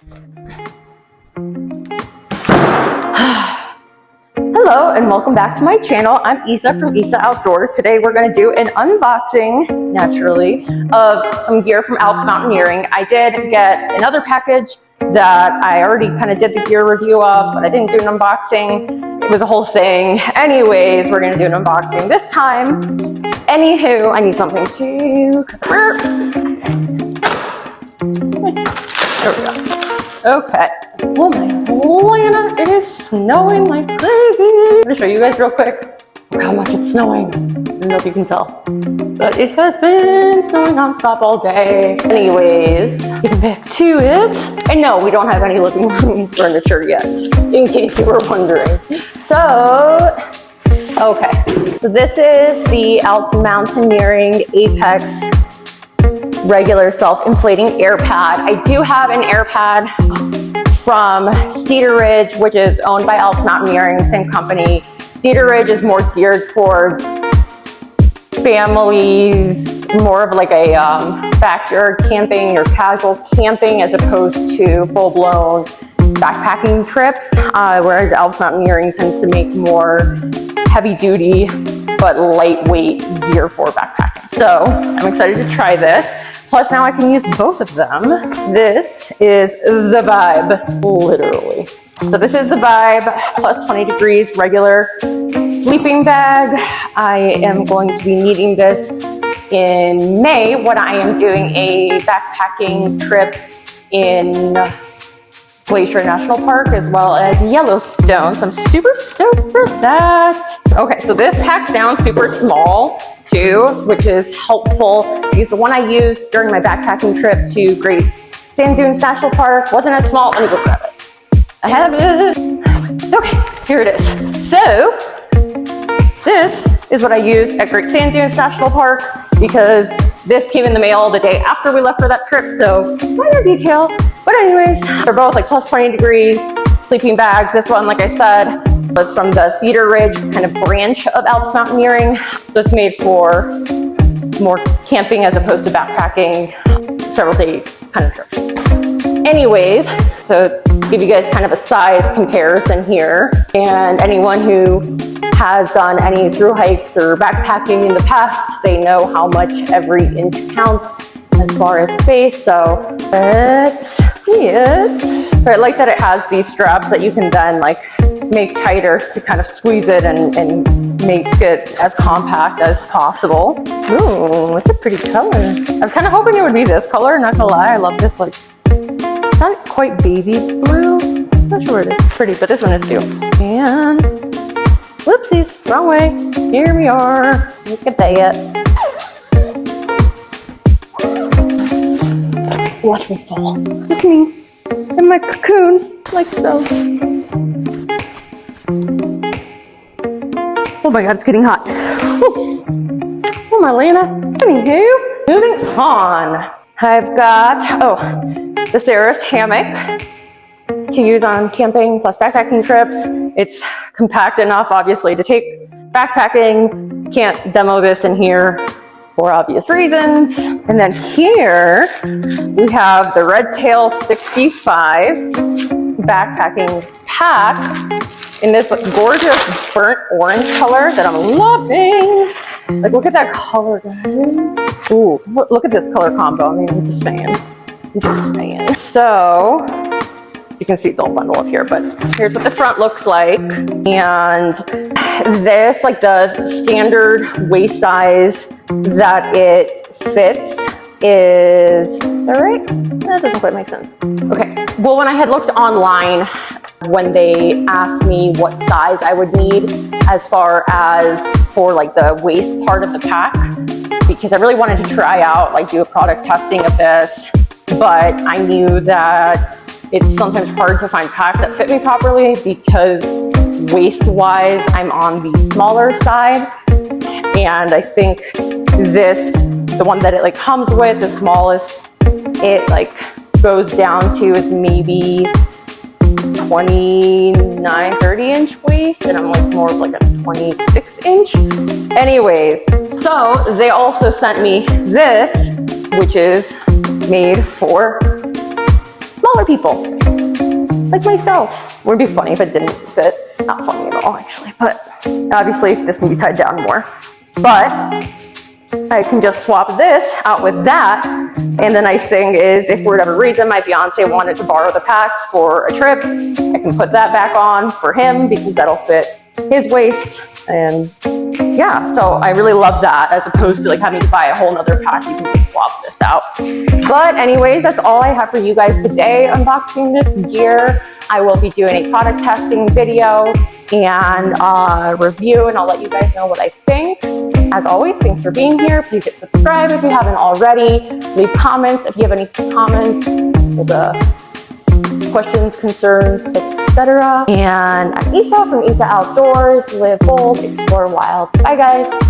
Hello and welcome back to my channel. I'm Isa from Isa Outdoors. Today we're going to do an unboxing, naturally, of some gear from ALPS Mountaineering. I did get another package that I already kind of did the gear review of, but I didn't do an unboxing. It was a whole thing. Anyways, we're going to do an unboxing this time. Anywho, I need something to cover. There we go. Okay. Oh my Lana, it is snowing like crazy. I'm gonna show you guys real quick how much it's snowing. I don't know if you can tell, but it has been snowing nonstop all day. Anyways, getting back to it. And no, we don't have any living room furniture yet, in case you were wondering. So, okay. So this is the ALPS Mountaineering Apex regular self-inflating air pad. I do have an air pad from Cedar Ridge, which is owned by ALPS Mountaineering, same company. Cedar Ridge is more geared towards families, more of like a backyard camping or casual camping as opposed to full-blown backpacking trips, whereas ALPS Mountaineering tends to make more heavy-duty but lightweight gear for backpacking. So I'm excited to try this. Plus now I can use both of them. This is the Vibe, literally. So this is the Vibe plus 20 degrees regular sleeping bag. I am going to be needing this in May when I am doing a backpacking trip in Glacier National Park as well as Yellowstone. So I'm super stoked for that. Okay, so this packs down super small too, which is helpful because the one I used during my backpacking trip to Great Sand Dunes National Park wasn't as small. Let me go grab it. I have it. Okay, here it is. So this is what I used at Great Sand Dunes National Park because this came in the mail the day after we left for that trip. So minor detail, but anyways, they're both like plus 20 degrees sleeping bags. This one, like I said, was from the Cedar Ridge kind of branch of ALPS Mountaineering. So it's made for more camping as opposed to backpacking, several day kind of trips. Anyways, so give you guys kind of a size comparison here. And anyone who has done any thru hikes or backpacking in the past, they know how much every inch counts as far as space. So let's see it. So I like that it has these straps that you can then like make tighter to kind of squeeze it and make it as compact as possible. Ooh, it's a pretty color. I was kind of hoping it would be this color, not gonna lie. I love this, like, it's not quite baby blue. Not sure it is. It's pretty, but this one is too. And whoopsies, wrong way. Here we are. Look at that. Watch me fall. It's me in my cocoon, like so. Oh my God, it's getting hot. Whew. Oh my Lana. Anywho, moving on. I've got, the Ceres hammock to use on camping / backpacking trips. It's compact enough, obviously, to take backpacking. Can't demo this in here for obvious reasons. And then here we have the Red Tail 65 backpacking pack in this gorgeous burnt orange color that I'm loving. Like, look at that color, guys. Ooh, look at this color combo. I mean, I'm just saying. So you can see it's all bundled up here, but here's what the front looks like. And this, like the standard waist size that it fits is that right? That doesn't quite make sense. Okay, well, when I had looked online, when they asked me what size I would need as far as for like the waist part of the pack, because I really wanted to try out, like do a product testing of this, but I knew that it's sometimes hard to find packs that fit me properly because waist-wise, I'm on the smaller side. And I think this, the one that it like comes with, the smallest it like goes down to is maybe 29, 30 inch waist, and I'm like more of like a 26 inch. Anyways, so they also sent me this, which is made for smaller smaller people, like myself. Would be funny if it didn't fit. Not funny at all, actually, but obviously this can be tied down more. But I can just swap this out with that. And the nice thing is, if for whatever reason my fiance wanted to borrow the pack for a trip, I can put that back on for him because that'll fit his waist. And yeah, so I really love that, as opposed to like having to buy a whole nother pack. You can just swap this out. But anyways, that's all I have for you guys today unboxing this gear. I will be doing a product testing video and review, and I'll let you guys know what I think. As always, thanks for being here. Please hit subscribe if you haven't already. Leave comments if you have any comments, questions, concerns, etc. And I'm Isa from Isa Outdoors. Live bold, explore wild. Bye guys.